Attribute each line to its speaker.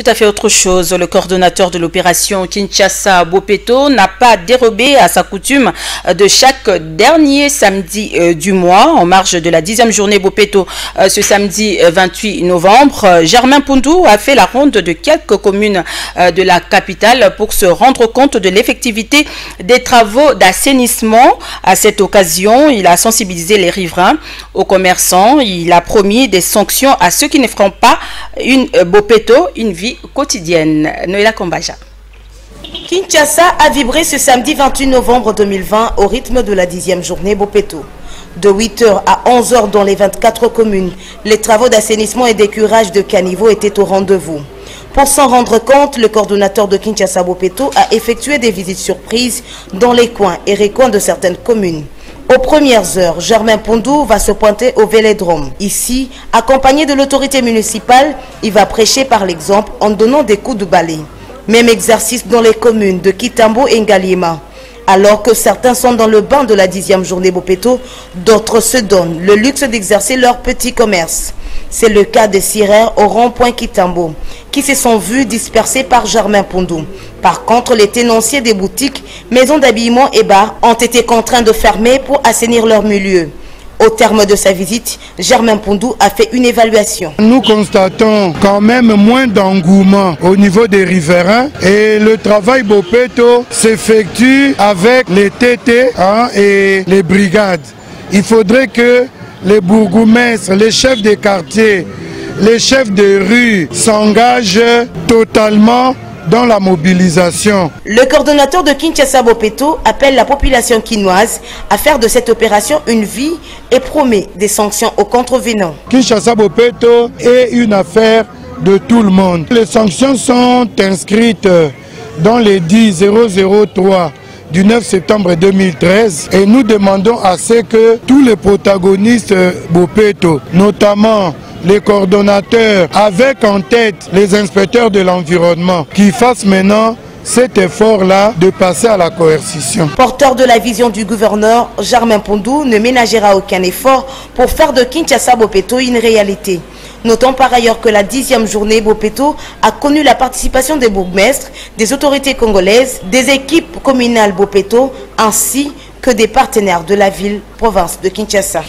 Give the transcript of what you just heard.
Speaker 1: Tout à fait autre chose. Le coordonnateur de l'opération Kinshasa Bopeto n'a pas dérobé à sa coutume de chaque dernier samedi du mois. En marge de la 10e journée Bopeto ce samedi 28 novembre, Germain Poundou a fait la ronde de quelques communes de la capitale pour se rendre compte de l'effectivité des travaux d'assainissement. À cette occasion, il a sensibilisé les riverains, aux commerçants. Il a promis des sanctions à ceux qui ne feront pas une Bopeto, une vie quotidienne. Noëlla Kombaja.
Speaker 2: Kinshasa a vibré ce samedi 28 novembre 2020 au rythme de la 10e journée Bopeto. De 8h à 11h dans les 24 communes, les travaux d'assainissement et d'écurage de caniveaux étaient au rendez-vous. Pour s'en rendre compte, le coordonnateur de Kinshasa Bopeto a effectué des visites surprises dans les coins et recoins de certaines communes. Aux premières heures, Germain Poundou va se pointer au Vélodrome. Ici, accompagné de l'autorité municipale, il va prêcher par l'exemple en donnant des coups de balai. Même exercice dans les communes de Kitambo et Ngaliema. Alors que certains sont dans le bain de la 10e journée Bopeto, d'autres se donnent le luxe d'exercer leur petit commerce. C'est le cas des sirères au rond-point Kitambo, qui se sont vus dispersés par Germain Poundou. Par contre, les tenanciers des boutiques, maisons d'habillement et bars ont été contraints de fermer pour assainir leur milieu. Au terme de sa visite, Germain Poundou a fait une évaluation.
Speaker 3: Nous constatons quand même moins d'engouement au niveau des riverains et le travail Bopeto s'effectue avec les TT et les brigades. Il faudrait que les bourgmestres, les chefs des quartiers, les chefs de rue s'engagent totalement dans la mobilisation.
Speaker 2: Le coordonnateur de Kinshasa Bopeto appelle la population quinoise à faire de cette opération une vie et promet des sanctions aux contrevenants.
Speaker 3: Kinshasa Bopeto est une affaire de tout le monde. Les sanctions sont inscrites dans les 10-003 du 9 septembre 2013 et nous demandons à ce que tous les protagonistes Bopeto, notamment les coordonnateurs, avec en tête les inspecteurs de l'environnement, qui fassent maintenant cet effort-là de passer à la coercition.
Speaker 2: Porteur de la vision du gouverneur, Germain Poundou ne ménagera aucun effort pour faire de Kinshasa Bopeto une réalité. Notons par ailleurs que la 10e journée Bopeto a connu la participation des bourgmestres, des autorités congolaises, des équipes communales Bopeto, ainsi que des partenaires de la ville-province de Kinshasa.